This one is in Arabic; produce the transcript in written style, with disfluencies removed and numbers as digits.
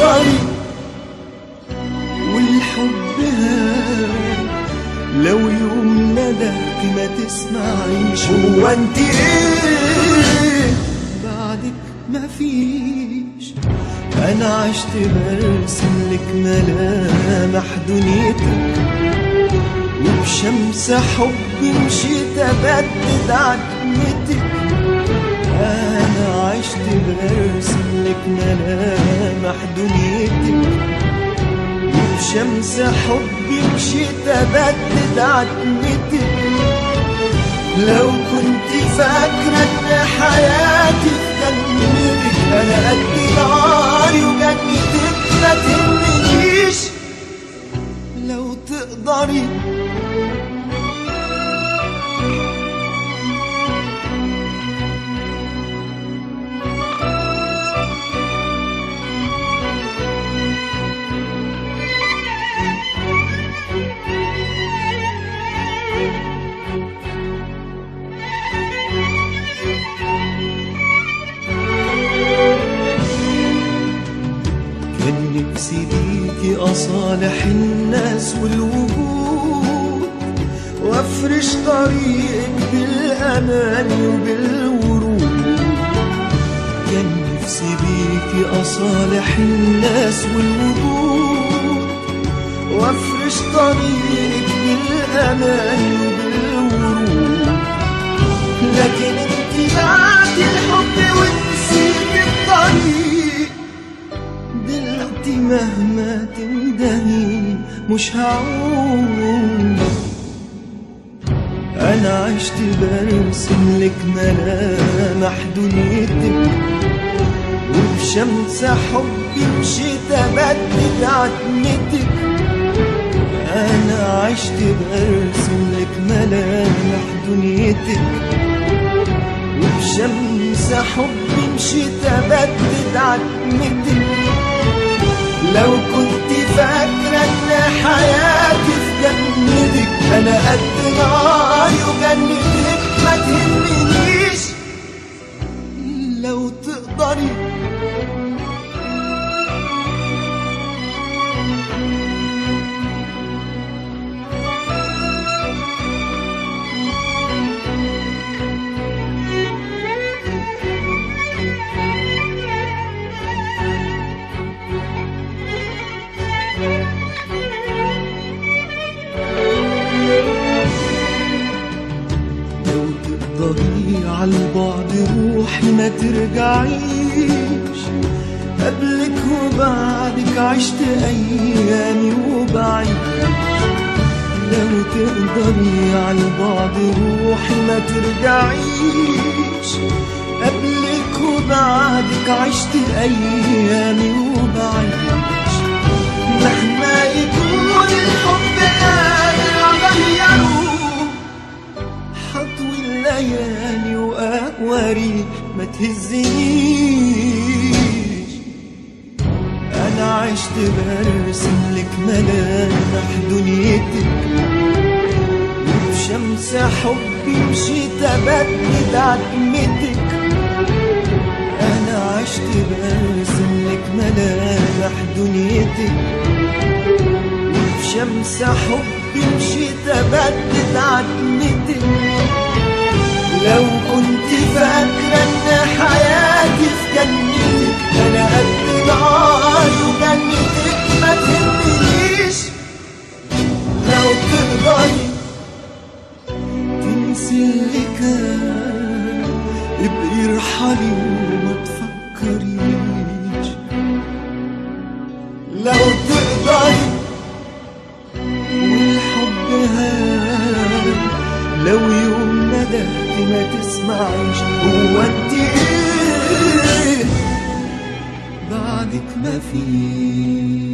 تقدري والحب هان لو يوم ندهت ما تسمعيش. هو انت ايه بعدك ما فيش؟ انا عشت برسم لك ملامح دنيتك وبشمس حبي مشيت ابدد عتمتك. انا عشت برسم لك ملامح دنيتك وبشمس حبي مشيت ابدد عتمتك. لو كنت فاكرة ان حياتي في جنتك انا قد ناري وجنتك ما تهمنيش. لو تقدري نفسي بيكي أصالح الناس والوجود وافرش طريقك بالأمان وبالورود. كان نفسي بيكي أصالح الناس والوجود وافرش طريقك بالأمان وبالورود. لكن انت بعد الحب ونسيت الطريق دلوقتي مهما تندهي مش هعود. انا عشت برسم لك ملامح دنيتك وبشمس حبي مشيت ابدد عتمتك. انا عشت برسم لك ملامح دنيتك وبشمس حبي مشيت ابدد عتمتك. لو كنت فاكرة ان حياتي في جنتك انا قد ناري وجنتك ما تهمنيش. لو تقدري عالبعد روحي ما ترجعيش. قبلك وبعدك عشت ايامي وبعيش. لو تقدري عالبعد روحي ما ترجعيش. قبلك وبعدك عشت ايامي وبعيش. مهما يكون الحب قادر اغيره حطوي الليالي وأقواري ما تهزنيش. أنا عشت برسم لك ملامح دنيتك وبشمس حبي مشيت أبدد عتمتك. أنا عشت برسم لك ملامح دنيتك وبشمس حبي مشيت أبدد عتمتك. لو كنت فاكرة ان حياتي في جنتك انا قد ناري وجنتك ما تهمنيش. لو تقدري تنسي اللي كان ابقي ارحلي وما تفكريش. لو تقدري والحب هان لو يوم ندهت ما تسمعيش. هو انت ايه بعدك ما فيش؟